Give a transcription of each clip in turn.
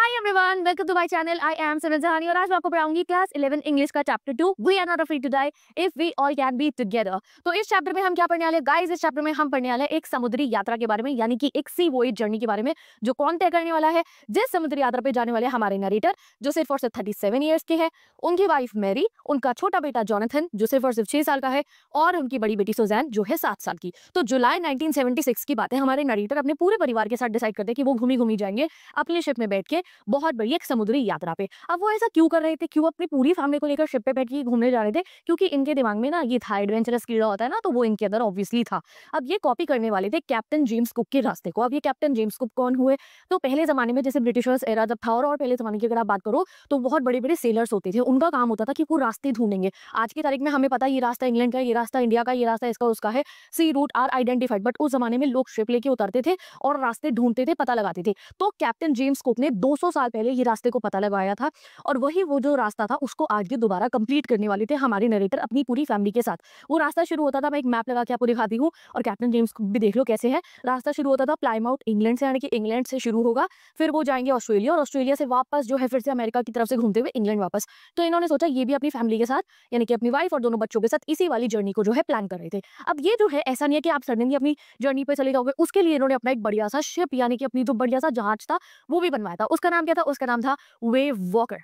Hi everyone, welcome to my channel. I am Simran Jahani और आज मैं आपको पढ़ाऊंगी क्लास 11 इंग्लिश का chapter 2 we are not afraid to die if we all can be together. तो इस चैप्टर में हम क्या पढ़ने वाले गाइस? इस चैप्टर में हम पढ़ने वाले एक समुद्री यात्रा के बारे में, यानी कि एक सी वॉयज जर्नी के बारे में। जो कौन तय करने वाला है? जिस समुद्री यात्रा पे जाने वाले हमारे नरेटर, जो सिर्फ और सिर्फ 37 ईयर्स के हैं, उनकी वाइफ मैरी, उनका छोटा बेटा जॉनथन जो सिर्फ और सिर्फ 6 साल का है, और उनकी बड़ी बेटी सुजैन जो है 7 साल की। तो जुलाई 1976 की बात है। हमारे नरेटर अपने पूरे परिवार के साथ डिसाइड करते हैं कि वो घूमी घूमी जाएंगे अपनी शिप में बैठ के बहुत बड़ी एक समुद्री यात्रा पे। अब वो ऐसा क्यों कर रहे थे, क्यों अपनी पूरी फैमिली को लेकर शिप पे बैठ के घूमने जा रहे थे? क्योंकि इनके दिमाग में ना ये था, एडवेंचरस कीड़ा होता है ना, तो वो इनके अंदर ऑब्वियसली था। अब ये कॉपी करने वाले थे कैप्टन जेम्स कुक के रास्ते को। अब ये कैप्टन जेम्स कुक कौन हुए? तो पहले जमाने में जैसे ब्रिटिशर्स एरा जब था और पहले जमाने की अगर आप बात करो तो बहुत बड़े बड़े सेलर्स होते थे। उनका काम होता था कि वो रास्ते ढूंढेंगे। आज की तारीख में हमें पता है ये रास्ता इंग्लैंड का है, ये रास्ता इंडिया का, ये रास्ता इसका उसका है। सी रूट आर आइडेंटिफाइड, बट उस जमाने में लोग शिप लेके उतरते थे और रास्ते ढूंढते थे, पता लगाते थे। तो कैप्टन जेम्स कुक ने 200 साल पहले ये रास्ते को पता लगाया था और वही वो जो रास्ता था उसको आज ये दोबारा कंप्लीट करने वाले थे हमारे नरेटर अपनी पूरी फैमिली के साथ। वो रास्ता शुरू होता था, मैं एक मैप लगा के आपको दिखाती हूँ और कैप्टन जेम्स कुक भी देख लो कैसे है। रास्ता शुरू होता था प्लाईमाउथ इंग्लैंड से, यानी कि इंग्लैंड से शुरू होगा, फिर वो जाएंगे ऑस्ट्रेलिया और ऑस्ट्रेलिया से वापस जो है फिर से अमेरिका की तरफ से घूमते हुए इंग्लैंड वापस। तो इन्होंने सोचा ये भी अपनी फैमिली के साथ, यानी कि अपनी वाइफ और दोनों बच्चों के साथ इसी वाली जर्नी को जो है प्लान कर रहे थे। अब ये जो है ऐसा नहीं है कि आप सडनली अपनी जर्नी पे चले जाओगे, उसके लिए इन्होंने अपना एक बढ़िया सा शिप, यानी कि अपनी जो बढ़िया सा जहाज था वो भी बनवाया था। उसका नाम क्या था? उसका नाम था वेव वॉकर।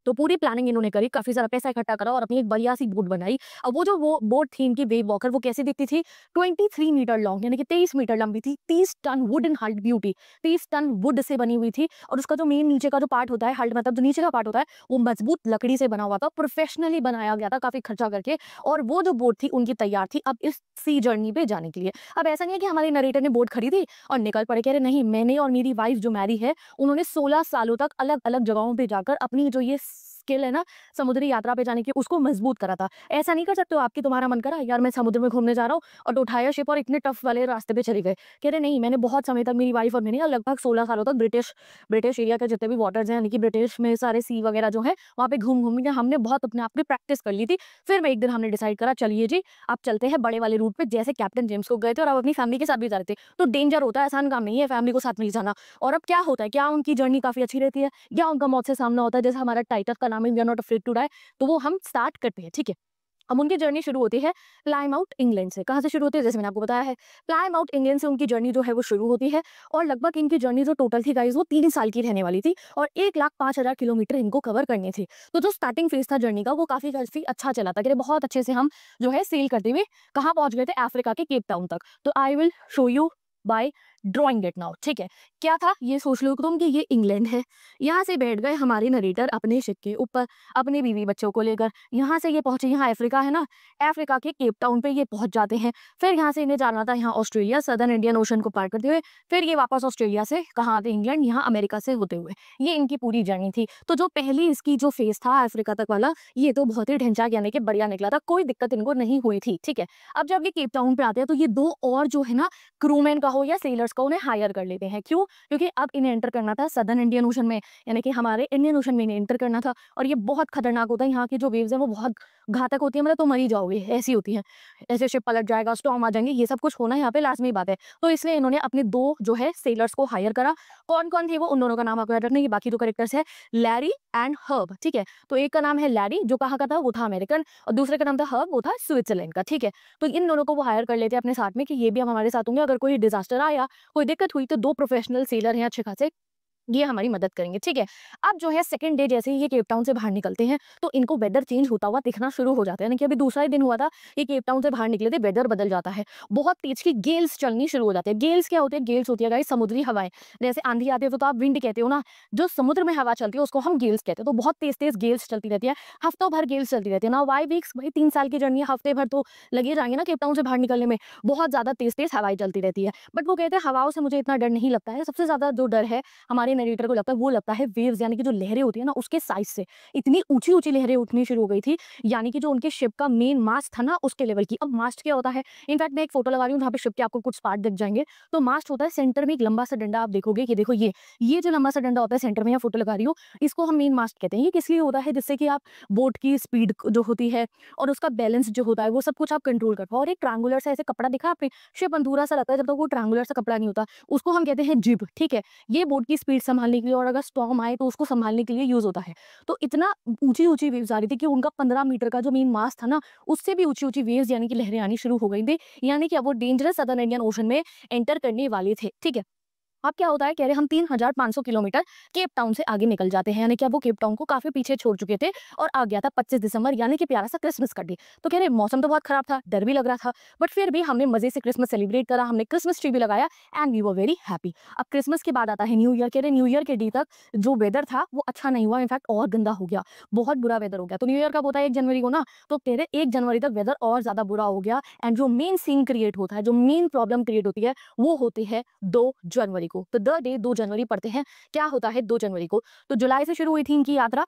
तो पूरी प्लानिंग इन्होंने करी, काफी सारा पैसा इकट्ठा करा और अपनी एक बढ़िया सी बोट बनाई। अब वो जो वो बोट थी इनकी वेव वॉकर, वो कैसी दिखती थी? 23 मीटर लॉन्ग, यानी कि 23 मीटर लंबी थी। 30 ton wooden hulled beauty, 30 ton wood से बनी हुई थी। और उसका जो मेन नीचे का जो पार्ट होता है, हल्ट मतलब जो नीचे का पार्ट होता है, वो मजबूत लकड़ी से बना हुआ था, प्रोफेशनली बनाया गया था काफी खर्चा करके। और वो जो बोट थी उनकी तैयार थी अब इस सी जर्नी पे जाने के लिए। अब ऐसा नहीं है कि हमारे नरेटर ने बोट खरीदी और निकल पड़े, कह रहे नहीं, मैंने और मेरी वाइफ जो मैरी है उन्होंने 16 सालों तक अलग अलग जगहों पे जाकर अपनी जो ये स्किल है ना समुद्री यात्रा पे जाने की, उसको मजबूत करा था। ऐसा नहीं कर सकते हो आपकी, तुम्हारा मन करा यार मैं समुद्र में घूमने जा रहा हूँ और उठाया शिप और इतने टफ वाले रास्ते पे चले गए। कह रहे नहीं, मैंने बहुत समय तक, मेरी वाइफ और मैंने लगभग 16 सालों तक ब्रिटिश ब्रिटिश एरिया के जितने भी वाटर्स हैं, यानी कि ब्रिटिश में सारे सी वगैरह जो है वहाँ पे घूम घूम के हमने बहुत अपने आप की प्रैक्टिस कर ली थी। फिर मैं एक दिन हमने डिसाइड करा चलिए जी अब चलते हैं बड़े वाले रूट पे, जैसे कैप्टन जेम्स को गए थे और अब अपनी फैमिली के साथ भी जा रहे थे। तो डेंजर होता है, आसान काम नहीं है फैमिली को साथ में ले जाना। और अब क्या होता है, क्या उनकी जर्नी काफी अच्छी रहती है या उनका मौत से सामना होता है? जैसे हमारा टाइटल का नाम है we are not afraid to die, तो वो हम स्टार्ट करते हैं, ठीक है। अब उनकी जर्नी शुरू होती है प्लाईमाउथ इंग्लैंड से। कहाँ से शुरू होती है? जैसे मैंने आपको बताया है, प्लाईमाउथ इंग्लैंड से उनकी जर्नी जो है वो शुरू होती है। और लगभग इनकी जर्नी जो टोटल थी गाइस वो 3 साल की रहने वाली थी और 1,05,000 किलोमीटर इनको कवर करनी थी। तो जो स्टार्टिंग फेज था जर्नी का वो काफी काफी अच्छा चला था, कि बहुत अच्छे से हम जो है सेल करते हुए कहाँ पहुंच गए थे? अफ्रीका के केप टाउन तक। तो I will show you bye drawing it now, ठीक है। क्या था ये? सोच लो तुम कि ये इंग्लैंड है, यहाँ से बैठ गए हमारे नरेटर अपने शिप के ऊपर अपने बीवी बच्चों को लेकर, यहाँ से ये पहुंचे, यहाँ अफ्रीका है ना, अफ्रीका के केप टाउन पे ये पहुंच जाते हैं। फिर यहाँ से इन्हें जाना था यहाँ ऑस्ट्रेलिया, सदर्न इंडियन ओशन को पार करते हुए। फिर ये वापस ऑस्ट्रेलिया से कहाँ आते? इंग्लैंड, यहाँ अमेरिका से होते हुए। ये इनकी पूरी जर्नी थी। तो जो पहली इसकी जो फेज था अफ्रीका तक वाला, ये तो बहुत ही ढिंचा यानी कि बढ़िया निकला था, कोई दिक्कत इनको नहीं हुई थी, ठीक है। अब जब ये केप टाउन पे आते हैं तो ये 2 और जो है ना क्रूमैन का हो या सेलर्स का, उन्हें हायर कर लेते हैं। क्यों? क्योंकि अब इन्हें एंटर करना था सदर्न इंडियन ओशन में, यानी कि हमारे इंडियन ओशन में इन्हें एंटर करना था। और ये बहुत खतरनाक होता है, यहाँ की जो वेव्स हैं वो बहुत घातक होती है, मतलब तो मर ही जाओगे ऐसी होती है। ऐसे शिप पलट जाएगा, स्टॉर्म आ जाएंगे, ये सब कुछ होना यहाँ पे लाजमी बात है। तो इसलिए इन्होंने अपने 2 जो है सेलर्स को हायर करा। कौन कौन थे वो? उन दोनों का नाम आपको याद रखना है, ये बाकी 2 कैरेक्टर्स है लैरी एंड हर्ब, ठीक है। तो एक का नाम है लैरी जो कहाँ का था? वो था अमेरिकन, और दूसरे का नाम था हर्ब, वो था स्विट्जरलैंड का, ठीक है। तो इन दोनों को वो हायर कर लेते हैं अपने साथ में कि ये भी हम हमारे साथ होंगे, अगर कोई डिजास्टर आया, कोई दिक्कत हुई तो 2 प्रोफेशनल सेलर हैं अच्छे खासे, ये हमारी मदद करेंगे, ठीक है। अब जो है सेकंड डे जैसे ही ये केप टाउन से बाहर निकलते हैं तो इनको वेदर चेंज होता हुआ दिखना शुरू हो जाता है, यानी कि अभी दूसरा ही दिन हुआ था, ये केप टाउन से बाहर निकले थे, वेदर बदल जाता है, बहुत तेज की गेल्स चलनी शुरू हो जाती है। गेल्स क्या होती है? गेल्स होती है गाइस समुद्री हवाएं। जैसे आंधी आती है तो आप विंड कहते हो ना, जो समुद्र में हवा चलती है उसको हम गेल्स कहते हैं। तो बहुत तेज तेज गेल्स चलती रहती है, हफ्तों भर गेल्स चलती रहती है ना। वाई वीक्स, भाई 3 साल की जर्नी है, हफ्ते भर तो लगे जाएंगे ना केप टाउन से बाहर निकलने में। बहुत ज्यादा तेज तेज हवाएं चलती रहती है, बट वो कहते हैं हवाओं से मुझे इतना डर नहीं लगता है। सबसे ज्यादा जो डर है हमारे नरेटर को लगता है, वो लगता है वेव्स, यानी कि जो लहरें होती है ना उसके साइज से। इतनी ऊंची ऊंची लहरें उठनी शुरू हो गई थी, यानी कि जो उनके शिप का मेन मास्ट था ना उसके लेवल की। अब मास्ट क्या होता है? इनफैक्ट मैं एक फोटो लगा रही हूँ जहाँ पे शिप के आपको कुछ पार्ट दिख जाएंगे। तो मास्ट होता है सेंटर में एक लंबा सा डंडा, आप देखोगे कि देखो ये जो लंबा सा डंडा होता है सेंटर में, यहाँ फोटो लगा रही हूँ, इसको हम मेन मास्ट कहते हैं। ये किस लिए होता है? जिससे कि आप बोट की स्पीड जो होती है और उसका बैलेंस जो होता है वो सब कुछ आप कंट्रोल कर पाओ। और एक ट्रायंगुलर सा ऐसे कपड़ा दिखा आपने, शिप अधूरा सा लगता है जब तक वो ट्रायंगुलर सा कपड़ा नहीं होता, उसको हम कहते हैं जिब, ठीक है। ये बोट की स्पीड स्पीड संभालने के लिए, और अगर स्टॉर्म आए तो उसको संभालने के लिए यूज होता है। तो इतना ऊंची ऊंची वेव्स आ रही थी कि उनका 15 मीटर का जो मेन मास था ना, उससे भी ऊंची ऊंची वेव्स यानी कि लहरें आनी शुरू हो गई थी, यानी कि अब वो डेंजरस सदर्न इंडियन ओशन में एंटर करने वाले थे। ठीक है, अब क्या होता है, कह रहे हम 3500 किलोमीटर केप टाउन से आगे निकल जाते हैं, यानी कि अब वो केप टाउन को काफी पीछे छोड़ चुके थे, और आ गया था 25 दिसंबर, यानी कि प्यारा सा क्रिसमस का डे। तो कह रहे मौसम तो बहुत खराब था, डर भी लग रहा था, बट फिर भी हमने मजे से क्रिसमस सेलिब्रेट करा, हमने क्रिसमस ट्री भी लगाया, and we were very happy. अब क्रिसमस के बाद आता है न्यू ईयर। कह रहे न्यू ईयर के डे तक जो वेदर था वो अच्छा नहीं हुआ, इनफैक्ट और गंदा हो गया, बहुत बुरा वेदर हो गया। तो न्यू ईयर कब होता है? 1 जनवरी को ना। तो कह रहे 1 जनवरी तक वेदर और ज्यादा बुरा हो गया, एंड जो मेन सीन क्रिएट होता है, जो मेन प्रॉब्लम क्रिएट होती है, वो होती है 2 जनवरी को। तो द डे 2 जनवरी पढ़ते हैं, क्या होता है 2 जनवरी को? तो जुलाई से शुरू हुई थी इनकी यात्रा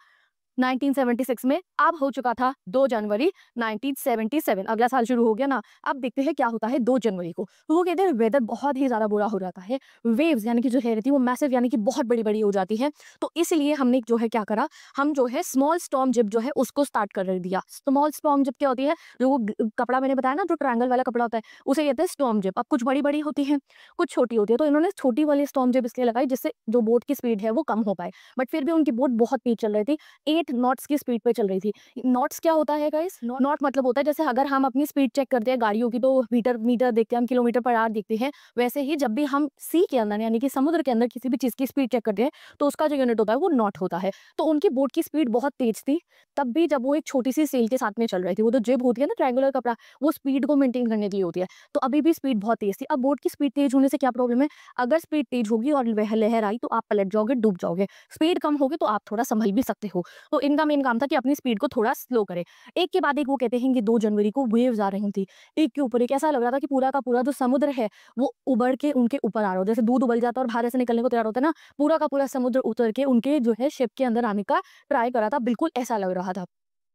1976 में, अब हो चुका था 2 जनवरी 1977, अगला साल शुरू हो गया ना। अब देखते हैं क्या होता है 2 जनवरी को। तो वो कहते हैं वेदर बहुत ही ज्यादा बुरा हो जाता है, वेव्स यानी कि जो है रहती है वो मैसिव यानी कि बहुत बड़ी बड़ी हो जाती है। तो इसलिए हमने जो है क्या करा, हम जो है स्मॉल स्टॉर्म जिप जो है उसको स्टार्ट कर दिया। स्मॉल स्टॉर्म जिप क्या होती है? जो वो कपड़ा मैंने बताया ना, जो ट्रायंगल वाला कपड़ा होता है, उसे कहते हैं स्टॉर्म जिप। अब कुछ बड़ी बड़ी होती है, कुछ छोटी होती है, तो इन्होंने छोटी वाली स्टॉर्म जिप इसलिए लगाई जिससे जो बोट की स्पीड है वो कम हो पाए, बट फिर भी उनकी बोट बहुत तेज चल रही थी, 8 नॉट्स की स्पीड पे चल रही थी। नॉट्स क्या होता है गाइस? नॉट मतलब होता है जैसे अगर हम अपनी स्पीड चेक करते हैं गाड़ियों की, तो मीटर मीटर देखते हैं, हम किलोमीटर पर आवर देखते हैं, वैसे ही जब भी हम सी के अंदर यानी कि समुद्र के अंदर किसी भी चीज की स्पीड चेक करते हैं, तो उसका जो यूनिट होता है वो नॉट होता है। तो उनकी बोट की स्पीड बहुत तेज थी, तब भी जब वो एक छोटी सी सेल के साथ में चल रही थी। वो तो जिब होती है ना, ट्रायंगुलर कपड़ा, वो स्पीड को मेंटेन करने के लिए होती है, तो अभी भी स्पीड बहुत तेज थी। अब बोट की स्पीड तेज होने से क्या प्रॉब्लम है? अगर स्पीड तेज होगी और वह लहर आई तो आप पलट जाओगे, डूब जाओगे। स्पीड कम होगी तो आप थोड़ा संभल भी सकते हो। तो इनका मेन काम था कि अपनी स्पीड को थोड़ा स्लो करे। एक के बाद एक वो कहते हैं कि 2 जनवरी को वेव्स आ रही थी, एक के ऊपर एक, ऐसा लग रहा था कि पूरा का पूरा जो समुद्र है वो उबड़ के उनके ऊपर आ रहा हो, जैसे दूध उबल जाता है और बाहर से निकलने को तैयार होता है ना, पूरा का पूरा समुद्र उतर के उनके जो है शिप के अंदर आने का ट्राई करा था, बिल्कुल ऐसा लग रहा था।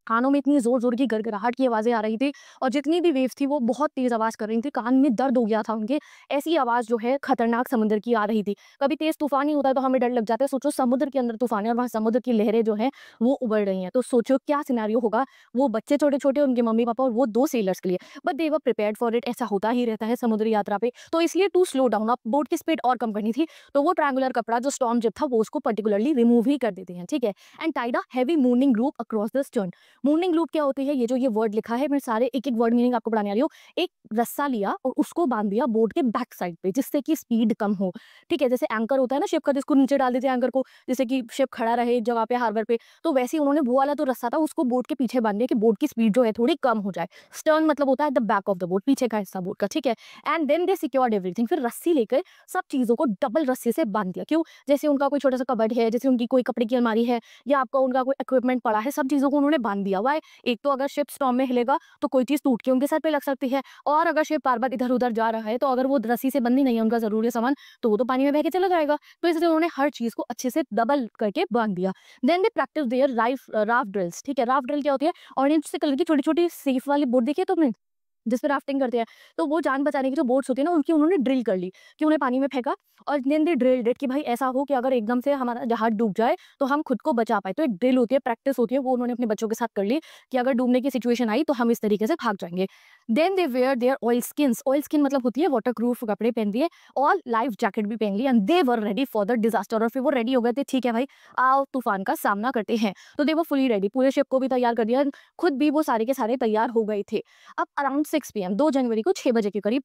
कानों में इतनी जोर जोर की गड़गड़ाहट की आवाजें आ रही थी, और जितनी भी वेव्स थी वो बहुत तेज आवाज कर रही थी, कान में दर्द हो गया था उनके। ऐसी आवाज जो है खतरनाक समुद्र की आ रही थी। कभी तेज तूफान ही होता है तो हमें डर लग जाता है, सोचो समुद्र के अंदर तूफान है और वहां समुद्र की लहरें जो है वो उबड़ रही हैं, तो सोचो क्या सिनेरियो होगा वो बच्चे छोटे छोटे, उनके मम्मी पापा और वो 2 सेलर्स के लिए। But they were prepared for it, ऐसा होता ही रहता है समुद्री यात्रा पे। तो इसलिए टू स्लो डाउन, अब बोट की स्पीड और कम करनी थी, तो वो ट्रायंगुलर कपड़ा जो स्टॉर्म जिप था वो उसको पर्टिकुलरली रिमूव ही कर देते हैं। ठीक है, and tied a heavy mooring loop across the stern. Mooring loop क्या होती है? ये जो ये वर्ड लिखा है, मैं सारे एक एक वर्ड मीनिंग आपको पढ़ाने वाली हूँ। एक रस्सा लिया और उसको बांध दिया बोट के बैक साइड पे, जिससे कि स्पीड कम हो। ठीक है, जैसे एंकर होता है ना शिप का, जिसको नीचे डाल देते हैं एंकर को, जैसे कि शिप खड़ा रहे एक जगह पे हार्बर पे, तो वैसे ही उन्होंने वो वाला जो रस्सा था उसको बोट के पीछे बांध दिया कि बोट की स्पीड जो है थोड़ी कम हो जाए। स्टर्न मतलब होता है the back of the boat, पीछे का हिस्सा बोट का। ठीक है, and then they secured everything, फिर रस्सी लेकर सब चीजों को डबल रस्सी से बांध दिया। क्यों? जैसे उनका कोई छोटा सा कबर्ड है, जैसे उनकी कोई कपड़े की अलमारी है, या आपका उनका कोई इक्विपमेंट पड़ा है, सब चीजों को उन्होंने बांध दिया हुआ है। एक तो अगर शिप स्टॉर्म में हिलेगा तो कोई चीज टूट के उनके सर पे लग सकती है, और अगर शिप बार बार इधर उधर जा रहा है तो अगर वो रस्सी से बंधी नहीं है उनका जरूरी सामान, तो वो तो पानी में बह के चला जाएगा। तो इसलिए उन्होंने हर चीज को अच्छे से डबल करके बांध दिया। Then they practice their raft drills. ठीक है, राफ्ट ड्रिल क्या होती है? ऑरेंज से कलर की छोटी छोटी सेफ वाली बोट देखी है तुमने, जिस पे राफ्टिंग करते हैं? तो वो जान बचाने की जो बोट्स होती है ना, उनकी उन्होंने ड्रिल कर ली, कि उन्हें पानी में फेंका, और देन दे ड्रिल्ड इट, कि भाई ऐसा हो कि अगर एकदम से हमारा जहाज डूब जाए तो हम खुद को बचा पाए। तो एक ड्रिल होती है, प्रैक्टिस होती है, वो उन्होंने अपने बच्चों के साथ कर ली, कि अगर डूबने की सिचुएशन आई तो हम इस तरीके से भाग जाएंगे। Then they wear their oilskins. Oilskin मतलब होती है वाटर प्रूफ कपड़े पहन दिए, और लाइफ जैकेट भी पहन ली, and they were ready for the disaster. और फिर वो रेडी हो गए थे, ठीक है भाई आओ तूफान का सामना करते हैं। तो दे वर फुली रेडी, पूरे शिप को भी तैयार कर दिया, खुद भी वो सारे के सारे तैयार हो गए थे। अब अराउंड 6 PM 2 जनवरी को 6 बजे के करीब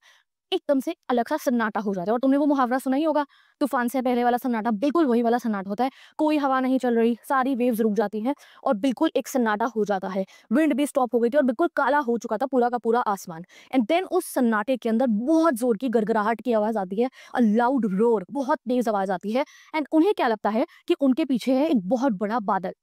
एकदम से अलग सा सन्नाटा हो जाता है, और तुमने वो मुहावरा सुना ही होगा, तूफान से पहले वाला सन्नाटा, बिल्कुल वही वाला सन्नाटा होता है। कोई हवा नहीं चल रही, सारी वेव्स रुक जाती हैं, और बिल्कुल एक सन्नाटा हो जाता है। विंड भी स्टॉप हो गई थी और बिल्कुल काला हो चुका था पूरा का पूरा आसमान। एंड देन उस सन्नाटे के अंदर बहुत जोर की गड़गड़ाहट की आवाज आती है, अ लाउड रोर, बहुत तेज आवाज आती है। एंड उन्हें क्या लगता है कि उनके पीछे है एक बहुत बड़ा बादल,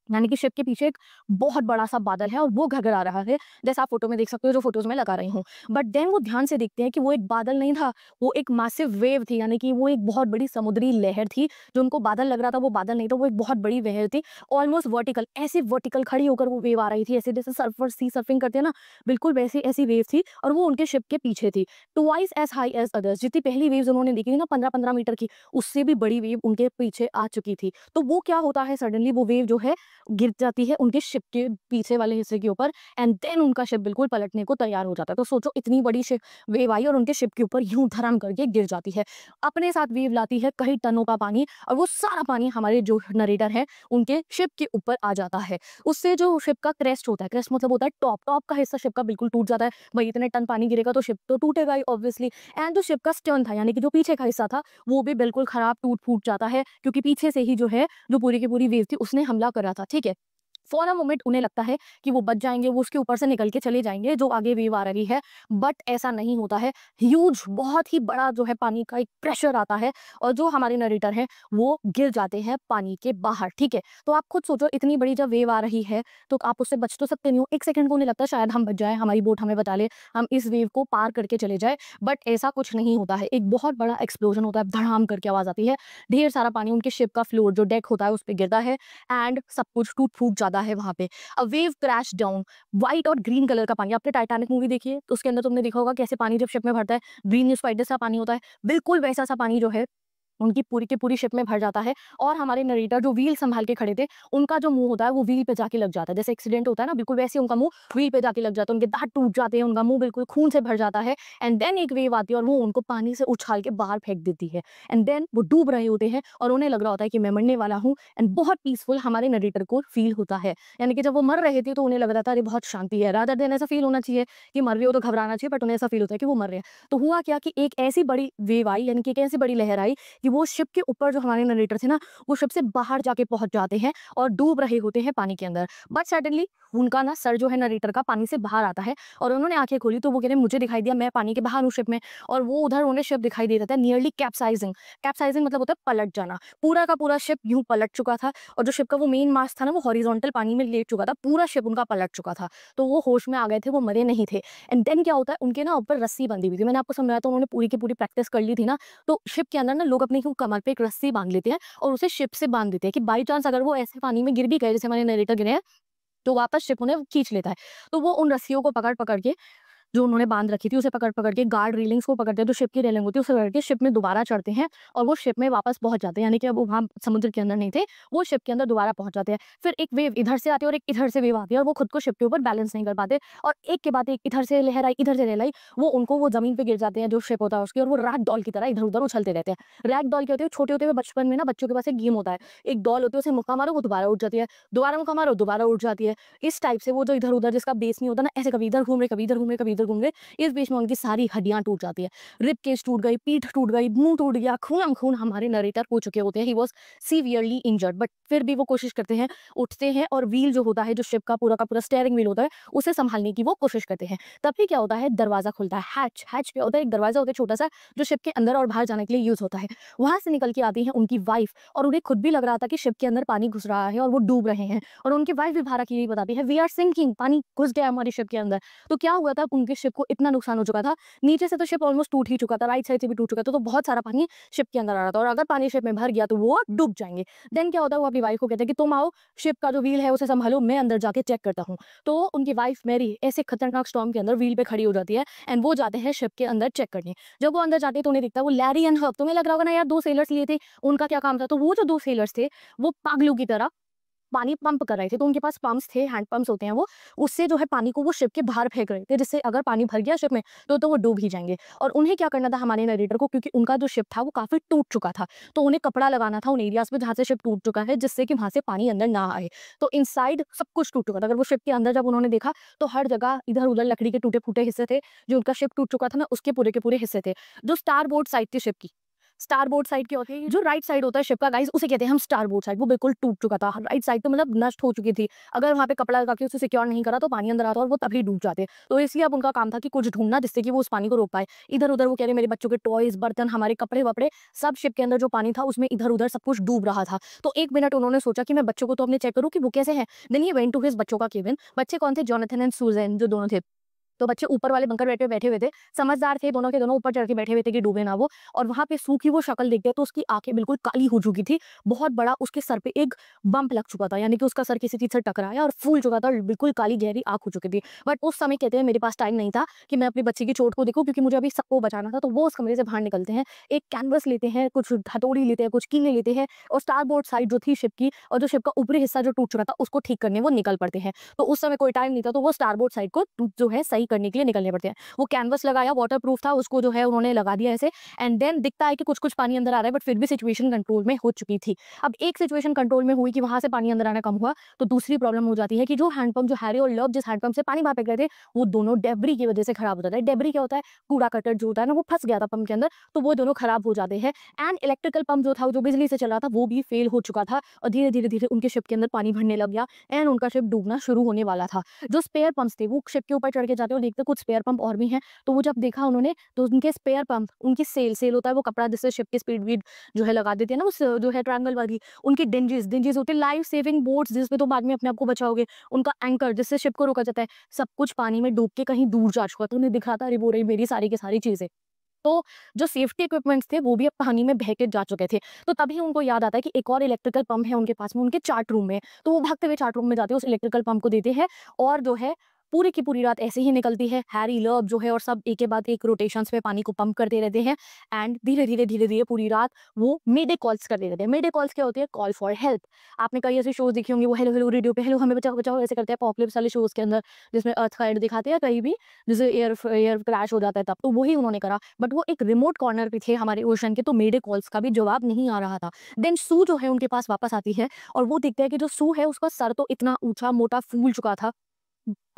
यानी कि शिप के पीछे एक बहुत बड़ा सा बादल है और वो घगरा रहा है, जैसा आप फोटो में देख सकते हो, जो फोटोज में लगा रही हूँ। बट देन वो ध्यान से देखते हैं कि वो एक बादल नहीं था, वो एक मैसिव वेव थी, यानी कि वो एक बहुत बड़ी समुद्री लहर थी। जो उनको बादल लग रहा था वो बादल नहीं था, वो एक बहुत बड़ी लहर थी, ऑलमोस्ट वर्टिकल, ऐसे वर्टिकल खड़ी होकर वो वेव आ रही थी, ऐसे जैसे सर्फर सी सर्फिंग करते हैं ना, बिल्कुल वैसी ऐसी वेव थी, और वो उनके शिप के पीछे थी। Twice as high as others, जितनी पहली वेव्स उन्होंने देखी थी ना 15-15 मीटर की, उससे भी बड़ी वेव उनके पीछे आ चुकी थी। तो वो क्या होता है, सडनली वो वेव जो है गिर जाती है उनके शिप के पीछे वाले हिस्से के ऊपर, एंड देन उनका शिप बिल्कुल पलटने को तैयार हो जाता है। तो सोचो इतनी बड़ी वेव आई और उनके शिप के ऊपर यूं धड़ाम करके गिर जाती है। अपने साथ वेव लाती है कई टनों का पानी, और वो सारा पानी हमारे जो नरेटर है उनके शिप के ऊपर आ जाता है। उससे जो शिप का क्रेस्ट होता है, क्रेस्ट मतलब होता है टॉप, टॉप का हिस्सा शिप का बिल्कुल टूट जाता है। भाई इतने टन पानी गिरेगा तो शिप तो टूटेगा ही ऑब्वियसली। एंड जो शिप का स्टर्न था यानी कि जो पीछे का हिस्सा था वो भी बिल्कुल खराब टूट फूट जाता है, क्योंकि पीछे से ही जो है जो पूरी की पूरी वेव थी उसने हमला करा था। ठीक है, फॉर अ मोमेंट उन्हें लगता है कि वो बच जाएंगे, वो उसके ऊपर से निकल के चले जाएंगे जो आगे वेव आ रही है, बट ऐसा नहीं होता है। ह्यूज बहुत ही बड़ा जो है पानी का एक प्रेशर आता है और जो हमारे नरेटर हैं वो गिर जाते हैं पानी के बाहर। ठीक है, तो आप खुद सोचो इतनी बड़ी जब वेव आ रही है तो आप उससे बच तो सकते नहीं हो। एक सेकंड को उन्हें लगता है शायद हम बच जाए, हमारी बोट हमें बता ले, हम इस वेव को पार करके चले जाए, बट ऐसा कुछ नहीं होता है। एक बहुत बड़ा एक्सप्लोजन होता है, धड़ाम करके आवाज आती है, ढेर सारा पानी उनके शिप का फ्लोर जो डेक होता है उस पर गिरता है एंड सब कुछ टूट फूट जाता है वहां पे। A wave crash down, white और ग्रीन कलर का पानी। आपने टाइटैनिक मूवी देखी है तो उसके अंदर तुमने देखा होगा कैसे पानी जब शिप में भरता है ग्रीन व्हाइट सा पानी होता है, बिल्कुल वैसा सा पानी जो है उनकी पूरी की पूरी शिप में भर जाता है। और हमारे नरेटर जो व्हील संभाल के खड़े थे उनका जो मुंह होता है वो व्हील पे जाके लग जाता है, जैसे एक्सीडेंट होता है ना बिल्कुल वैसे उनका मुंह व्हील पे जाके लग जाता है, उनके दांत टूट जाते हैं, उनका मुंह बिल्कुल खून से भर जाता है। एंड देन एक वेव आती है और वो उनको पानी से उछाल के बाहर फेंक देती है। एंड देन वो डूब रहे होते हैं और उन्हें लग रहा होता है कि मैं मरने वाला हूँ, एंड बहुत पीसफुल हमारे नरेटर को फील होता है। यानी कि जब वो मर रहे थे तो उन्हें लग रहा था अरे बहुत शांति है, रादर देन ऐसा फील होना चाहिए कि मर रहे हो तो घबराना चाहिए, बट उन्हें ऐसा फील होता है कि वो मर रहे हैं। तो हुआ क्या कि एक ऐसी बड़ी वेव आई, यानी कि एक ऐसी बड़ी लहर आई कि वो शिप के ऊपर जो हमारे नरेटर थे ना वो शिप से बाहर जाके पहुंच जाते हैं और डूब रहे होते हैं पानी के अंदर। बट सडनली उनका ना सर जो है नरेटर का पानी से बाहर आता है और उन्होंने आंखें खोली तो वो कह रहे मुझे दिखाई दिया मैं पानी के बाहर हूँ शिप में, और वो उधर उन्हें शिप दिखाई दे रहा था नियरली कैप्साइजिंग। कैप्साइजिंग मतलब होता है पलट जाना, पूरा का पूरा शिप यूं पलट चुका था और जो शिप का वो मेन मास्ट था ना वो हॉरिजॉन्टल पानी में लेट चुका था, पूरा शिप उनका पलट चुका था। तो वो होश में आ गए थे, वो मरे नहीं थे। एंड देन क्या होता है उनके ना ऊपर रस्सी बंधी हुई थी, मैंने आपको समझाया था उन्होंने पूरी की पूरी प्रैक्टिस कर ली थी ना। तो शिप के अंदर ना लोग अपनी कमर पे एक रस्सी बांध लेते हैं और उसे शिप से बांध देते हैं कि बाई चांस अगर वो ऐसे पानी में गिर भी गए जैसे हमारे नरेटर गिरे हैं तो वापस शिप उन्हें खींच लेता है। तो वो उन रस्सियों को पकड़ पकड़ के जो उन्होंने बांध रखी थी उसे पकड़ पकड़ के गार्ड रेलिंग्स को पकड़ते हैं, जो शिप की रेलिंग होती है उसे पकड़ के शिप में दोबारा चढ़ते हैं और वो शिप में वापस पहुंच जाते हैं, यानी कि अब वो वहाँ समुद्र के अंदर नहीं थे, वो शिप के अंदर दोबारा पहुंच जाते हैं। फिर एक वेव इधर से आती है और एक इधर से वेव आती है और वो खुद को शिप के ऊपर बैलेंस नहीं कर पाते और एक के बाद एक इधर से लहर आई इधर से लहर आई, वो उनको वो जमीन पे गिर जाते हैं जो शिप होता है उसकी, और वो रैग डॉल की तरह इधर उधर उछलते रहते हैं। रैग डॉल क्या होते हैं, छोटे होते हुए बचपन में ना बच्चों के पास एक गेम होता है, एक डॉल होती है उसे मुक्का मारो वो दोबारा उठ जाती है, दोबारा मुक्का मारो दोबारा उठ जाती है। इस टाइप से वो जो इधर उधर जिसका बेस नहीं होता ना, ऐसे कभी इधर घूम रहे कभी इधर घूम रहे कभी इधर घूम रहे, इस बीच में उनकी सारी हड्डियां टूट जाती है, रिब केज टूट गई, पीठ टूट गई, मुंह टूट गया, खून खून हमारे नरेटर हो चुके होते हैं। He was severely injured, but फिर भी वो कोशिश करते हैं, उठते हैं और व्हील जो होता है जो शिप का पूरा स्टेयरिंग व्हील होता है उसे संभालने की वो कोशिश करते हैं। तभी क्या होता है दरवाजा खुलता है, हैच हैच पे होता है एक दरवाजा होता है छोटा सा जो शिप के अंदर और बाहर जाने के लिए यूज होता है। वहां से निकल के आती है उनकी वाइफ और उन्हें खुद भी लग रहा था कि शिप के अंदर पानी घुस रहा है और वो डूब रहे हैं, और उनकी वाइफ भी भारत की यही बताती है वी आर सिंकिंग, पानी घुस गया हमारी शिप के अंदर। तो क्या हुआ था उनके शिप को इतना नुकसान हो चुका था, नीचे से तो शिप ऑलमोस्ट टूट ही चुका था, राइट साइड से भी टूट चुका था, तो बहुत सारा पानी शिप के अंदर आ रहा था और अगर पानी शिप में भर गया तो वो डूब जाएंगे। देन क्या होता है वो अपनी वाइफ को कहते हैं कि तुम आओ शिप का जो व्हील है उसे संभालो, मैं अंदर जाके चेक करता हूँ। तो उनकी वाइफ मैरी ऐसे खतरनाक स्टॉर्म के अंदर व्हील पे खड़ी हो जाती है एंड वो जाते हैं शिप के अंदर चेक करने। जब वो अंदर जाते हैं तो उन्हें दिखता है वो लैरी एंड हर्ब, तुम्हें लग रहा होगा ना यार दो सेलर्स लिए थे उनका क्या काम था, तो वो जो दो सेलर्स थे वो पागलों की तरह पानी पंप कर रहे थे, तो उनके पास पंप्स थे, हैंड पंप्स होते हैं वो, उससे जो है पानी को वो शिप के बाहर फेंक रहे थे, जिससे अगर पानी भर गया शिप में तो वो डूब ही जाएंगे। और उन्हें क्या करना था हमारे नरेटर को, क्योंकि उनका जो शिप था वो काफी टूट चुका था, तो उन्हें कपड़ा लगाना था उन एरियाज पे जहाँ से शिप टूट चुका है, जिससे कि वहां से पानी अंदर ना आए। तो इनसाइड सब कुछ टूट चुका था, अगर वो शिप के अंदर जब उन्होंने देखा तो हर जगह इधर उधर लकड़ी के टूटे फूटे हिस्से थे, जो उनका शिप टूट चुका था ना उसके पूरे के पूरे हिस्से थे। जो स्टार बोर्ड साइड थी शिप की, स्टार बोर्ड साइड क्या होती है, जो राइट साइड होता है शिप का गाइस उसे कहते हैं हम स्टार बोर्ड साइड, वो बिल्कुल टूट चुका था, राइट साइड तो मतलब नष्ट हो चुकी थी, अगर वहां पे कपड़ा लगा के उसे सिक्योर नहीं करा तो पानी अंदर आता और वो तभी डूब जाते। तो इसलिए अब उनका काम था कि कुछ ढूंढना जिससे कि वो उस पानी को रोक पाए। इधर उधर वो कह रहे मेरे बच्चों के टॉयज बर्तन हमारे कपड़े वपड़े सब शिप के अंदर जो पानी था उसमें इधर उधर सब कुछ डूब रहा था। तो एक मिनट उन्होंने सोचा कि मैं बच्चों को तो अपने चेक करूँ कि वो कैसे हैं। Then he went to his बच्चों का केबिन। बच्चे कौन थे, जॉनथन एंड सुजैन जो दोनों थे, तो बच्चे ऊपर वाले बंकर बेड पे बैठे हुए थे, समझदार थे दोनों के दोनों, ऊपर चढ़ के बैठे हुए थे कि डूबे ना वो। और वहाँ पे सू की वो शक्ल देखते तो उसकी आँखें बिल्कुल काली हो चुकी थी, बहुत बड़ा उसके सर पे एक बम्प लग चुका था, यानी कि उसका सर किसी चीज़ से टकराया और फूल चुका था, बिल्कुल काली गहरी आँख हो चुकी थी। बट उस समय कहते हैं मेरे पास टाइम नहीं था कि मैं अपनी बच्ची की चोट को देखूँ, क्योंकि मुझे अभी सबको बचाना था। तो वो उस कमरे से बाहर निकलते हैं, एक कैनवस लेते हैं, कुछ हथौड़ी लेते हैं, कुछ कीलें लेते हैं और स्टारबोर्ड साइड जो थी शिप की और जो शिप का ऊपरी हिस्सा जो टूट चुका था उसको ठीक करने वो निकल पड़ते हैं। तो उस समय कोई टाइम नहीं था, तो वो स्टारबोर्ड साइड को जो है सही करने के लिए निकलने पड़ते हैं। वो कैनवस लगाया, वाटरप्रूफ था, उसको जो है उन्होंने लगा दिया ऐसे, एंड देन दिखता है कि कुछ-कुछ पानी अंदर आ रहा है, बट फिर भी सिचुएशन कंट्रोल में हो चुकी थी। अब एक सिचुएशन कंट्रोल में हुई कि वहाँ से पानी अंदर आना कम हुआ, तो दूसरी प्रॉब्लम हो जाती है कि जो हैंडपंप, जो हैरी और लव जिस हैंडपंप से पानी वहाँ पे गए थे, वो दोनों डेब्री की वजह से खराब हो जाता है। डेब्री क्या होता है? कूड़ा-करकट जो होता है ना, वो फँस गया था पंप के अंदर, तो वो दोनों खराब हो जाते हैं। एंड इलेक्ट्रिकल पंप जो था, जो बिजली से चल रहा था, वो भी फेल हो चुका था और धीरे-धीरे उनके शिप के अंदर पानी भरने लग गया एंड उनका शिप डूबना शुरू होने वाला था। जो स्पेयर पंप्स थे, वो शिप के ऊपर चढ़ के जाते और देखते कुछ स्पेयर पंप और भी हैं, तो वो जब देखा उन्होंने, तो उनके स्पेयर पंप, उनकी सेल होता है वो कपड़ा जिससे शिप की स्पीड वीड जो है लगा देते हैं ना, उस जो है ट्रायंगल वाली, उनकी डिंजीज होते हैं, लाइफ सेविंग बोट्स जिसपे तुम बाद में अपने आप को बचाओगे, उनका एंकर जिससे शिप को रोका जाता है, सब कुछ पानी में डूब के कहीं दूर जा चुका था। उन्हें दिख रहा था, अरे वो रही मेरी सारी की सारी चीजें। तो जो सेफ्टी इक्विपमेंट्स थे वो भी अब पानी में बह के जा चुके थे। तो तभी उनको याद आता है कि एक और इलेक्ट्रिकल पंप है उनके पास में, उनके चार्ट रूम में। तो वो भागते हुए चार्ट रूम में जाते हैं, उस इलेक्ट्रिकल पंप को देते हैं और जो है पूरी की पूरी रात ऐसे ही निकलती है। हैरी, लव जो है और सब एक के बाद एक रोटेशंस में पानी को पंप करते रहते हैं एंड धीरे-धीरे पूरी रात वो मेडे कॉल्स करते रहते हैं। मेडे कॉल्स क्या होती है? Call for help. आपने कई ऐसे शोज़ देखे होंगे, वो हेलो हेलो रेडियो पे हेलो हमें बचाओ बचाओ ऐसे करते हैं एपोकलिप्स वाले शोज़ के अंदर, जिसमें अर्थ का एंड दिखाते हैं कहीं भी, जैसे एयर क्रैश हो जाता है तब, तो वही उन्होंने करा। बट वो एक रिमोट कॉर्नर पे थे हमारे ओशन के, तो मेडे कॉल्स का भी जवाब नहीं आ रहा था। देन सू जो है उनके पास वापस आती है और वो देखते हैं कि जो सू है उसका सर तो इतना ऊँचा मोटा फूल चुका था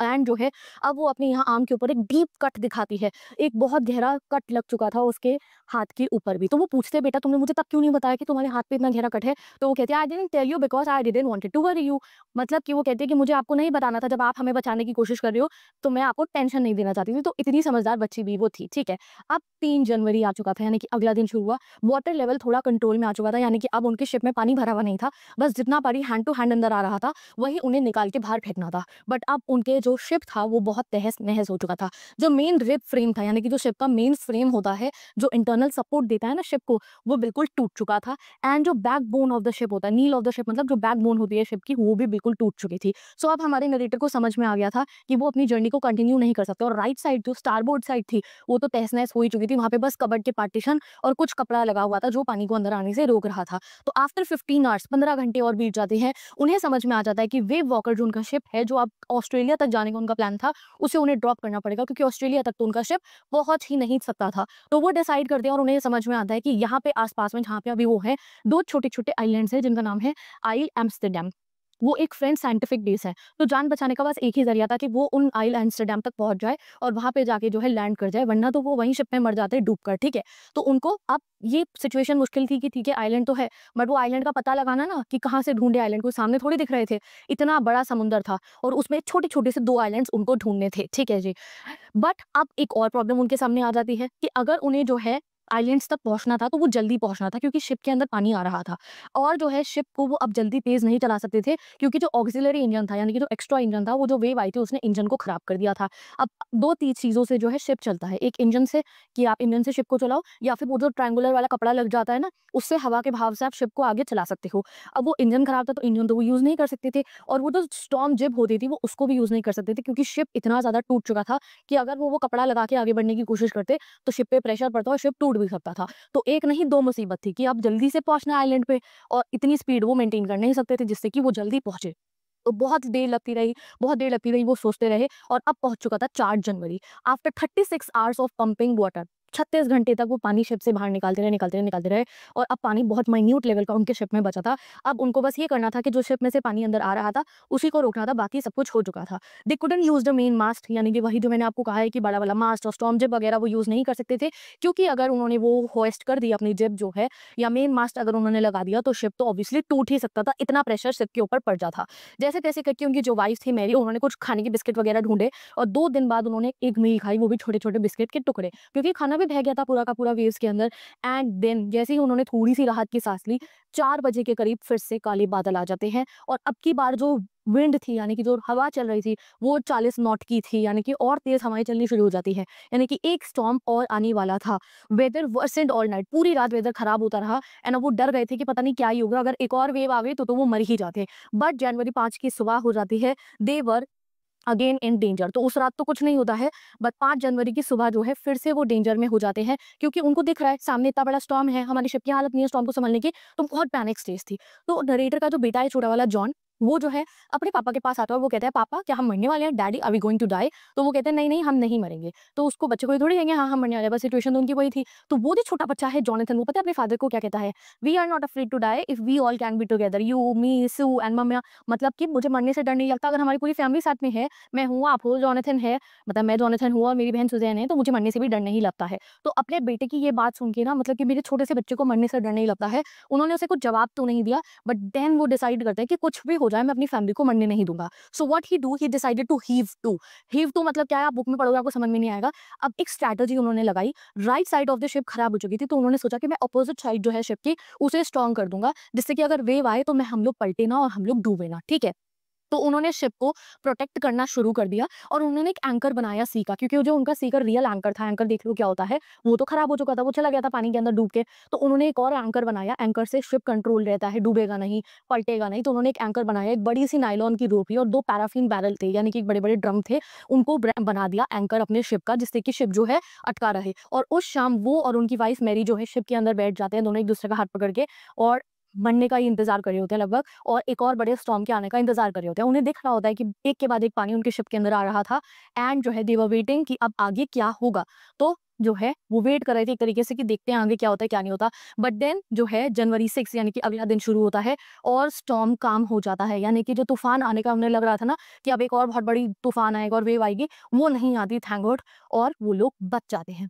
एंड जो है अब वो अपने यहाँ आर्म के ऊपर एक डीप कट दिखाती है, एक बहुत गहरा कट लग चुका था उसके हाथ के ऊपर भी। तो वो पूछते हैं बेटा तुमने मुझे तब क्यों नहीं बताया कि तुम्हारे हाथ पे इतना गहरा कट है? तो वो कहते हैं I didn't tell you because I didn't wanted to worry you. मतलब कि वो कहते हैं कि मुझे आपको नहीं बताना था, जब आप हमें बचाने की कोशिश कर रहे हो तो मैं आपको टेंशन नहीं देना चाहती थी। तो इतनी समझदार बच्ची भी वो थी, ठीक है। अब 3 जनवरी आ चुका था, यानी कि अगला दिन शुरू हुआ। वाटर लेवल थोड़ा कंट्रोल में आ चुका था, यानी कि अब उनके शिप में पानी भरा हुआ नहीं था, बस जितना पानी हैंड टू हैंड अंदर आ रहा था वही उन्हें निकाल के बाहर फेंकना था। बट अब उनके जो शिप था वो बहुत तहस-नहस हो चुका था। जो मेन रिब फ्रेम था, यानी कि जो शिप का मेन फ्रेम होता है, जो इंटरनल सपोर्ट देता है ना शिप को, वो बिल्कुल टूट चुका था एंड जो बैकबोन ऑफ द शिप होता है, नील ऑफ द शिप मतलब जो बैकबोन होती है शिप की, वो भी बिल्कुल टूट चुकी थी। सो अब हमारे नरेटर को समझ में आ गया था कि वो अपनी जर्नी को कंटिन्यू नहीं कर सकते और राइट साइड जो स्टारबोर्ड साइड थी, वो तो तहस-नहस हो ही चुकी थी। वहाँ पे बस कबर्ड के पार्टीशन और कुछ कपड़ा लगा हुआ था जो पानी को अंदर आने से रोक रहा था। तो आफ्टर 15 आवर्स 15 घंटे और बीत जाते हैं, उन्हें समझ में आ जाता है कि वेव वॉकर जो उनका शिप है, जो अब ऑस्ट्रेलिया तक जाने का उनका प्लान था, उसे उन्हें ड्रॉप करना पड़ेगा, क्योंकि ऑस्ट्रेलिया तक तो उनका शिप पहुंच ही नहीं सकता था। तो वो डिसाइड करते हैं और उन्हें समझ में आता है कि यहाँ पे आसपास में, जहाँ पे अभी वो है, 2 छोटे-छोटे आइलैंड्स हैं जिनका नाम है आइल एम्स्टर्डम। वो एक फ्रेंच साइंटिफिक बेस है। तो जान बचाने का बस एक ही ज़रिया था कि वो उन आइल एम्स्टर्डम तक पहुँच जाए और वहाँ पे जाके जो है लैंड कर जाए, वरना तो वो वहीं शिप में मर जाते डूब कर, ठीक है। तो उनको अब ये सिचुएशन मुश्किल थी कि ठीक है आइलैंड तो है, बट वो आइलैंड का पता लगाना ना, कि कहाँ से ढूँढे आइलैंड को, सामने थोड़ी दिख रहे थे। इतना बड़ा समुंदर था और उसमें छोटे-छोटे से 2 आइलैंड्स उनको ढूँढने थे, ठीक है जी। बट अब एक और प्रॉब्लम उनके सामने आ जाती है कि अगर उन्हें जो है आइलैंड्स तक पहुंचना था तो वो जल्दी पहुंचना था, क्योंकि शिप के अंदर पानी आ रहा था और जो है शिप को वो अब जल्दी तेज नहीं चला सकते थे, क्योंकि जो ऑक्सिलरी इंजन था, यानी कि जो एक्स्ट्रा इंजन था, वो जो वेव आई थी उसने इंजन को खराब कर दिया था। अब दो तीन चीजों से जो है शिप चलता है, एक इंजन से कि आप इंजन से शिप को चलाओ, या फिर वो जो ट्रायंगुलर वाला कपड़ा लग जाता है ना, उससे हवा के भाव से आप शिप को आगे चला सकते हो। अब वो इंजन खराब था तो इंजन तो वो यूज नहीं कर सकते थे, और वो जो स्टॉर्म जिब होती थी वो उसको भी यूज नहीं कर सकते थे, क्योंकि शिप इतना ज्यादा टूट चुका था कि अगर वो कपड़ा लगा के आगे बढ़ने की कोशिश करते तो शिप पे प्रेशर पड़ता और शिप टूट भी सकता था। तो एक नहीं दो मुसीबत थी कि अब जल्दी से पहुंचना आइलैंड पे, और इतनी स्पीड वो मेंटेन कर नहीं सकते थे जिससे कि वो जल्दी पहुंचे। तो बहुत देर लगती रही, वो सोचते रहे और अब पहुंच चुका था 4 जनवरी। After 36 hours of pumping water, 36 घंटे तक वो पानी शिप से बाहर निकालते रहे और अब पानी बहुत माइन्यूट लेवल का उनके शिप में बचा था। अब उनको बस ये करना था कि जो शिप में से पानी अंदर आ रहा था उसी को रोकना था, बाकी सब कुछ हो चुका था। They couldn't use the main mast, यानी कि वही जो मैंने आपको कहा है कि बड़ा वाला मास्ट और स्टॉर्म जिब वगैरह वो यूज नहीं कर सकते थे, क्योंकि अगर उन्होंने वो होइस्ट कर दी अपनी जिब जो है, या मेन मास्ट अगर उन्होंने लगा दिया, तो शिप तो ऑब्वियसली टूट ही सकता था, इतना प्रेशर शिप के ऊपर पड़ जाता। जैसे तैसे करके उनकी जो वाइफ थी मैरी, उन्होंने कुछ खाने के बिस्किट वगैरह ढूंढे और 2 दिन बाद उन्होंने एक मील खाई, वो भी छोटे-छोटे बिस्किट के टुकड़े, क्योंकि खाना भी बह गया था पूरा का पूरा वेव्स के अंदर। एंड देन जैसे ही उन्होंने थोड़ी सी राहत की सांस ली, 4 बजे के करीब फिर से काले बादल आ जाते हैं और अब की बार जो विंड थी, यानी कि जो हवा चल रही थी वो 40 नॉट की थी, यानी कि और तेज हवाएं चलनी शुरू हो जाती है, यानी कि एक स्टॉर्म और आने वाला था। वेदर वर्सेंड ऑल नाइट, पूरी रात वेदर खराब होता रहा एंड अब वो डर गए थे कि पता नहीं क्या ही होगा, अगर एक और वेव आ गई तो वो मर ही जाते। बट जनवरी 5 की सुबह हो जाती है, दे वर अगेन इन डेंजर। तो उस रात तो कुछ नहीं होता है, बट 5 जनवरी की सुबह जो है फिर से वो डेंजर में हो जाते हैं, क्योंकि उनको दिख रहा है सामने इतना बड़ा स्टॉर्म है, हमारी शिप की हालत नहीं है स्टॉर्म को संभालने की। तो बहुत पैनिक स्टेज थी। तो नरेटर का जो बेटा है छोटा वाला जॉन, वो जो है अपने पापा के पास आता है और वो कहता है, पापा क्या हम मरने वाले हैं, daddy are we going to die? तो वो कहते हैं नहीं नहीं हम नहीं मरेंगे। तो उसको बच्चे को ये थोड़ी कहेंगे हाँ हम मरने वाले हैं, बस सिचुएशन तो उनकी वही थी। तो वो जो छोटा बच्चा है जॉनथन, वो पता है अपने फादर को क्या कहता है, we are not afraid to die if we all can be together, you me Sue and mamma. मतलब कि मुझे मरने से डर नहीं लगता अगर हमारी पूरी फैमिली साथ में है, मैं हूँ, आप हो, जॉनथन है, मतलब मैं जॉनथन हूँ और मेरी बहन सुज़ैन है, तो मुझे मरने से भी डर नहीं लगता है। तो अपने बेटे की ये बात सुन के ना, मतलब कि मेरे छोटे से बच्चे को मरने से डर नहीं लगता है, उन्होंने उसे कुछ जवाब तो नहीं दिया, बट देन वो डिसाइड करते हैं कि कुछ भी हो जाए मैं अपनी फैमिली को मरने नहीं दूंगा। So what he do, he decided to heave to मतलब क्या है, आप बुक में पढ़ोगे आपको समझ में नहीं आएगा। अब एक स्ट्रैटेजी उन्होंने लगाई, right side of the ship खराब हो चुकी थी, तो उन्होंने सोचा कि मैं अपोजिट साइड जो है शिप की उसे स्ट्रॉन्ग कर दूंगा, जिससे कि अगर वेव आए तो मैं हम लोग पलटे ना और हम लोग डूबे ना, ठीक है। तो उन्होंने शिप को प्रोटेक्ट करना शुरू कर दिया और उन्होंने एक एंकर बनाया सी का, क्योंकि जो उनका सी का रियल एंकर था, एंकर देख लो क्या होता है, वो तो खराब हो चुका था, वो चला गया था पानी के अंदर डूब के। तो उन्होंने एक और एंकर बनाया, एंकर से शिप कंट्रोल रहता है, डूबेगा नहीं, पलटेगा नहीं। तो उन्होंने एक एंकर बनाया, एक बड़ी सी नायलॉन की रोप और 2 पैराफिन बैरल थे, यानी कि बड़े बड़े ड्रम थे, उनको बना दिया एंकर अपने शिप का, जिससे कि शिप जो है अटका रहे। और उस शाम वो और उनकी वाइफ मैरी जो है शिप के अंदर बैठ जाते हैं, दोनों एक दूसरे का हाथ पकड़ के, और मरने का ही इंतजार कर रहे होते हैं लगभग, और एक और बड़े स्टॉर्म के आने का इंतजार कर रहे होते हैं। उन्हें दिख रहा होता है कि एक के बाद एक पानी उनके शिप के अंदर आ रहा था एंड जो है दे वर वेटिंग कि अब आगे क्या होगा। तो जो है वो वेट कर रहे थे एक तरीके से कि देखते हैं आगे क्या होता है क्या नहीं होता। बट देन जो है जनवरी 6 यानी कि अगला दिन शुरू होता है और स्टॉर्म काम हो जाता है, यानी कि जो तूफान आने का उन्हें लग रहा था ना कि अब एक और बहुत बड़ी तूफान आएगा और वेव आएगी, वो नहीं आती थैंक गॉड, और वो लोग बच जाते हैं।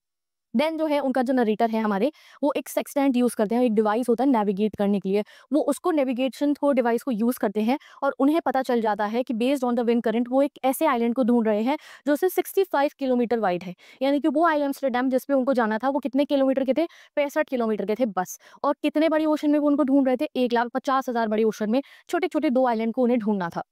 देन जो है उनका जो नरेटर है हमारे, वो एक सेक्सटेंट यूज़ करते हैं, एक डिवाइस होता है नेविगेट करने के लिए, वो उसको नेविगेशन को डिवाइस को यूज़ करते हैं और उन्हें पता चल जाता है कि based on the wind current वो एक ऐसे आइलैंड को ढूंढ रहे हैं जो सिर्फ 65 किलोमीटर वाइड है, यानी कि वो आइलैंड एम्स्टर्डम जिस पे उनको जाना था वो कितने किलोमीटर के थे, 65 किलोमीटर के थे बस। और कितने बड़ी ओशन में वो उनको ढूंढ रहे थे, 1,50,000 बड़े ओशन में छोटे छोटे 2 आइलैंड को उन्हें ढूंढना था,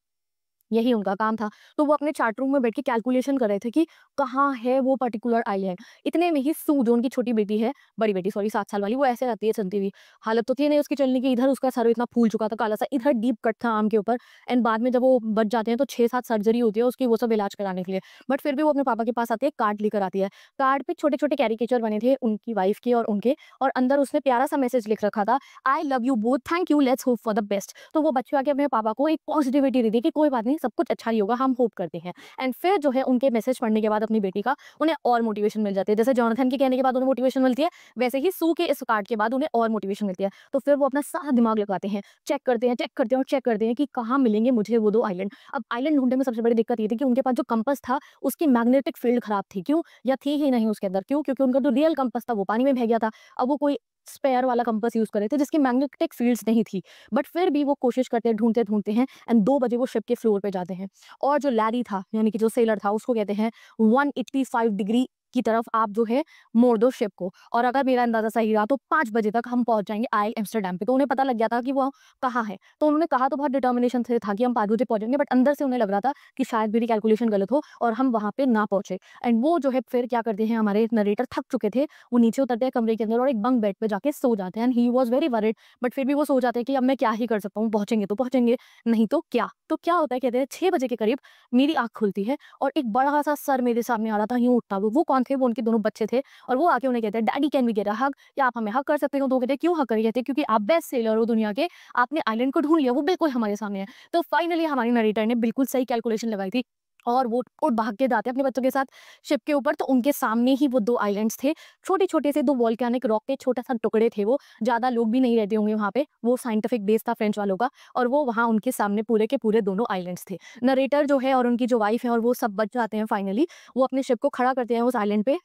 यही उनका काम था। तो वो अपने चार्ट रूम में बैठ के कैलकुलेशन कर रहे थे कि कहाँ है वो पर्टिकुलर आइलैंड। इतने में ही सू जो उनकी छोटी बेटी है, बड़ी बेटी सॉरी 7 साल वाली, वो ऐसे रहती है चलती हुई। हालत तो थी नहीं उसकी चलने की, इधर उसका सर इतना फूल चुका था काला-सा, इधर डीप कट था आर्म के ऊपर एंड बाद में जब वो बच जाते हैं तो 6-7 सर्जरी होती है उसकी, वो सब इलाज कराने के लिए। बट फिर भी वो अपने पापा के पास आती है, कार्ड लेकर आती है। कार्ड पे छोटे-छोटे कैरिकेचर बने थे उनकी वाइफ के और उनके, और अंदर उसने प्यारा-सा मैसेज लिख रखा था, I love you both, thank you, let's hope for the best. तो वो बच्चे आके अपने पापा को एक पॉजिटिविटी दे दी कि कोई बात नहीं, सब कुछ अच्छा ही होगा, हम होप करते हैं। एंड फिर जो है उनके मैसेज पढ़ने के बाद अपनी बेटी का उन्हें और मोटिवेशन मिल जाती है, जैसे जॉनथन के कहने के बाद उन्हें मोटिवेशन मिलती है, वैसे ही सू के इस कार्ड के बाद उन्हें और मोटिवेशन मिलती है। तो फिर वो अपना सारा दिमाग लगाते हैं, चेक करते हैं, चेक करते हैं और चेक करते हैं कि कहाँ मिलेंगे मुझे वो 2 आइलैंड। अब आइलैंड ढूंढने में सबसे बड़ी दिक्कत ये थी कि उनके पास जो कंपास था उसकी मैग्नेटिक फील्ड खराब थी, क्यों, या थी ही नहीं उसके अंदर, क्यों, क्योंकि उनका जो रियल कंपास था वो पानी में बह गया था। अब वो कोई स्पेयर वाला कंपास यूज कर रहे थे जिसकी मैग्नेटिक फील्ड्स नहीं थी। बट फिर भी वो कोशिश करते हैं, ढूंढते ढूंढते हैं एंड 2 बजे वो शिप के फ्लोर पे जाते हैं। और जो लैरी था यानी कि जो सेलर था उसको कहते हैं 185 डिग्री की तरफ आप जो है मोड़ दो शिप को, और अगर मेरा अंदाजा सही रहा तो 5 बजे तक हम पहुंच जाएंगे आइल एम्स्टर्डम पे। तो उन्हें पता लग गया था कि वो कहाँ है, तो उन्होंने कहा तो बहुत डिटर्मिनेशन से था कि हम 5 बजे पहुंचेंगे, बट अंदर से उन्हें लग रहा था कि शायद मेरी कैलकुलेशन गलत हो और हम वहां पे ना पहुंचे। एंड वो जो है फिर क्या करते हैं, हमारे नरेटर थक चुके थे, वो नीचे उतरते हैं कमरे के अंदर और एक बंक बेड पे जाके सो जाते हैं and he was very worried. But फिर भी वो सो जाते हैं कि अब मैं क्या ही कर सकता हूँ, पहुंचेंगे तो पहुंचेंगे, नहीं तो क्या। तो क्या होता है, कहते हैं 6 बजे के करीब मेरी आंख खुलती है और एक बड़ा सा सर मेरे सामने आ रहा था, यूं उठता हुआ। वो कौन थे, वो उनके दोनों बच्चे थे और वो आके उन्हें कहते हैं, daddy can we get a hug, क्या आप हमें हग कर सकते हो। तो कहते हैं क्यों हग करें, कहते हैं क्योंकि आप बेस्ट सेलर हो दुनिया के, आपने आइलैंड को ढूंढ लिया, वो बिल्कुल हमारे सामने है। तो फाइनली हमारी नरेटर ने बिल्कुल सही कैलकुलेशन लगाई थी और वो उड़ भाग के जाते हैं अपने बच्चों के साथ शिप के ऊपर। तो उनके सामने ही वो 2 आइलैंड्स थे, छोटे छोटे से 2 वॉल्केनिक रॉक के छोटा सा टुकड़े थे वो, ज्यादा लोग भी नहीं रहते होंगे वहां पे, वो साइंटिफिक बेस था फ्रेंच वालों का, और वो वहां उनके सामने पूरे के पूरे दोनों आइलैंड्स थे। नरेटर जो है और उनकी जो वाइफ है और वो सब बच जाते हैं फाइनली, वो अपने शिप को खड़ा करते हैं उस आइलैंड पे,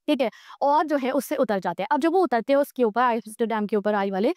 ठीक है, और जो है उससे उतर जाते हैं। अब जब वो उतरते हैं उसके ऊपर, आइस डैम के ऊपर आई वाले,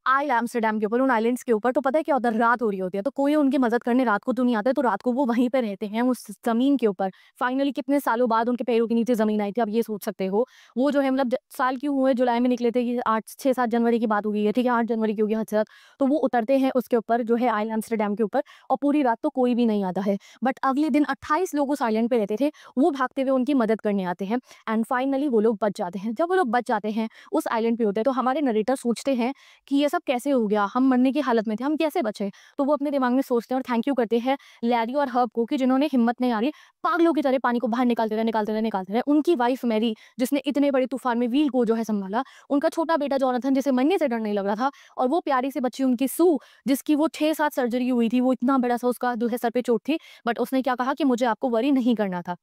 आइल एम्स्टर्डम के ऊपर, उन आइलैंड्स के ऊपर। तो पता है क्या होता है, रात हो रही होती है, तो कोई उनकी मदद करने रात को तो नहीं आता है, तो रात को वो वहीं पे रहते हैं उस ज़मीन के ऊपर। फाइनली कितने सालों बाद उनके पैरों के नीचे ज़मीन आई थी, आप ये सोच सकते हो। वो जो है मतलब साल क्यों हुए, जुलाई में निकले थे, ये 8 6-7 जनवरी की बात हो गई है, ठीक है, 8 जनवरी की होगी हद से ज़्यादा। तो वो उतरते हैं उसके ऊपर जो है आइल एम्स्टर्डम के ऊपर, और पूरी रात तो कोई भी नहीं आता है। बट अगले दिन 28 लोग उस आइलैंड पे रहते थे, वो भागते हुए उनकी मदद करने आते हैं, एंड फाइनली वो लोग बच जाते हैं। जब वो लोग बच जाते हैं, उस आइलैंड पे होते हैं, तो हमारे नरेटर सोचते हैं कि ये सब कैसे हो गया, हम मरने की हालत में थे, हम कैसे बचे। तो वो अपने दिमाग में सोचते हैं और थैंक यू करते हैं लैरी और हर्ब को, कि जिन्होंने हिम्मत नहीं हारी, पागलों की तरह पानी को बाहर निकालते रहे, निकालते रहे, निकालते रहे। उनकी वाइफ मैरी, जिसने इतने बड़े तूफान में व्हील को जो है संभाला, उनका छोटा बेटा जोनाथन, जिसे मरने से डर नहीं लग रहा था, और वो प्यारी सी बच्ची उनकी सू, जिसकी वो 6-7 सर्जरी हुई थी, वो इतना बड़ा सा उसका जो है सर पे चोट थी, बट उसने क्या कहा कि मुझे आपको वरी नहीं करना था।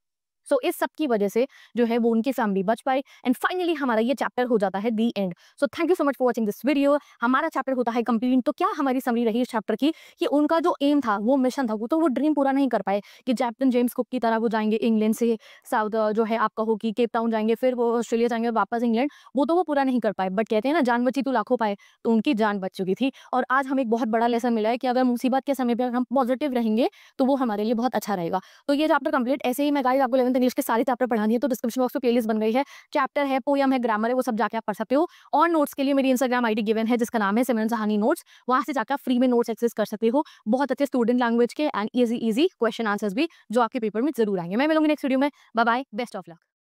सो इस सब की वजह से जो है वो उनकी फैमिली बच पाई, एंड फाइनली हमारा ये चैप्टर हो जाता है the end. So thank you so much for watching this video. हमारा चैप्टर होता है कंप्लीट। तो क्या हमारी समरी रही इस चैप्टर की, कि उनका जो एम था, वो मिशन था, वो तो वो ड्रीम पूरा नहीं कर पाए कि कैप्टन जेम्स कुक की तरह वो जाएंगे इंग्लैंड से साउथ, जो है आप कहो कि केप टाउन जाएंगे, फिर वो ऑस्ट्रेलिया जाएंगे, वापस इंग्लैंड, वो तो वो पूरा नहीं कर पाए। बट कहते हैं ना, जान बची तो लाखों पाए, तो उनकी जान बच चुकी थी। और आज हमें एक बहुत बड़ा लेसन मिला है कि अगर मुसीबत के समय पर हम पॉजिटिव रहेंगे, तो वो हमारे लिए बहुत अच्छा रहेगा। तो ये चैप्टर कंप्लीट। ऐसे ही मैं गाइस आपको 11th इंग्लिश के सारे चैप्टर पढ़ानी है, तो डिस्क्रिप्शन बॉक्स में प्लेलिस्ट बन गई है, चैप्टर है, पोयम है, ग्रामर है, वो सब जाके आप पढ़ सकते हो। और नोट्स के लिए मेरी इंस्टाग्राम आईडी गिवन है, जिसका नाम है सिमरन सहानी नोट्स। वहां से जाकर फ्री में नोट्स एक्सेस कर सकते हो, बहुत अच्छे स्टूडेंट लैंग्वेज के and easy easy question answers भी, जो आपके पेपर में जरूर आएंगे। मैं मिलूंगी नेक्स्ट वीडियो में। Bye bye, best of luck.